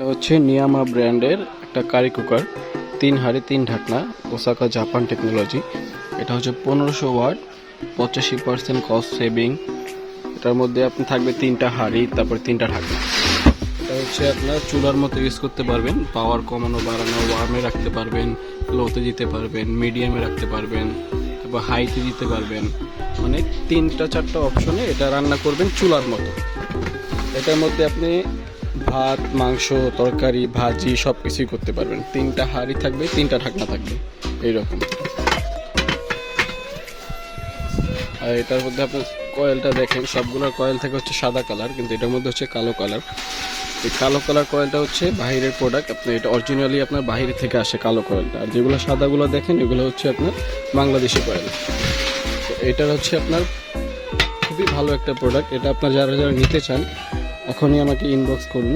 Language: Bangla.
এটা হচ্ছে নিয়ামা ব্র্যান্ডের একটা কারি কুকার, 3 হাঁড়ি 3 ঢাকনা, ওসাকা জাপান টেকনোলজি। এটা হচ্ছে 1500 ওয়াট, 85% কস্ট সেভিং। এটার মধ্যে আপনি থাকবে 3টা হাঁড়ি, তারপর 3টা ঢাকনা। এটা হচ্ছে আপনার চুলার মতো ইউজ করতে পারবেন, পাওয়ার কমানো বাড়ানো, ওয়ার্মে রাখতে পারবেন, লোতে দিতে পারবেন, মিডিয়ামে রাখতে পারবেন, তারপর হাইতে দিতে পারবেন। মানে 3টা 4টা অপশনে এটা রান্না করবেন চুলার মতো। এটার মধ্যে আপনি ভাত, মাংস, তরকারি, ভাজি সব কিছুই করতে পারবেন। 3টা হাঁড়ি থাকবে, 3টা ঢাকনা থাকবে এইরকম। আর এটার মধ্যে আপনার কয়েলটা দেখেন, সবগুলোর কয়েল থেকে হচ্ছে সাদা কালার, কিন্তু এটার মধ্যে হচ্ছে কালো কালার। এই কালো কালার কয়েলটা হচ্ছে বাহিরের প্রোডাক্ট, আপনি এটা অরিজিনালি আপনার বাহির থেকে আসে কালো কয়েলটা। আর যেগুলো সাদাগুলো দেখেন এগুলো হচ্ছে আপনার বাংলাদেশি কয়েল। তো এটার হচ্ছে আপনার খুবই ভালো একটা প্রোডাক্ট। এটা আপনার যারা যারা নিতে চান এখনই আমাকে ইনবক্স করুন।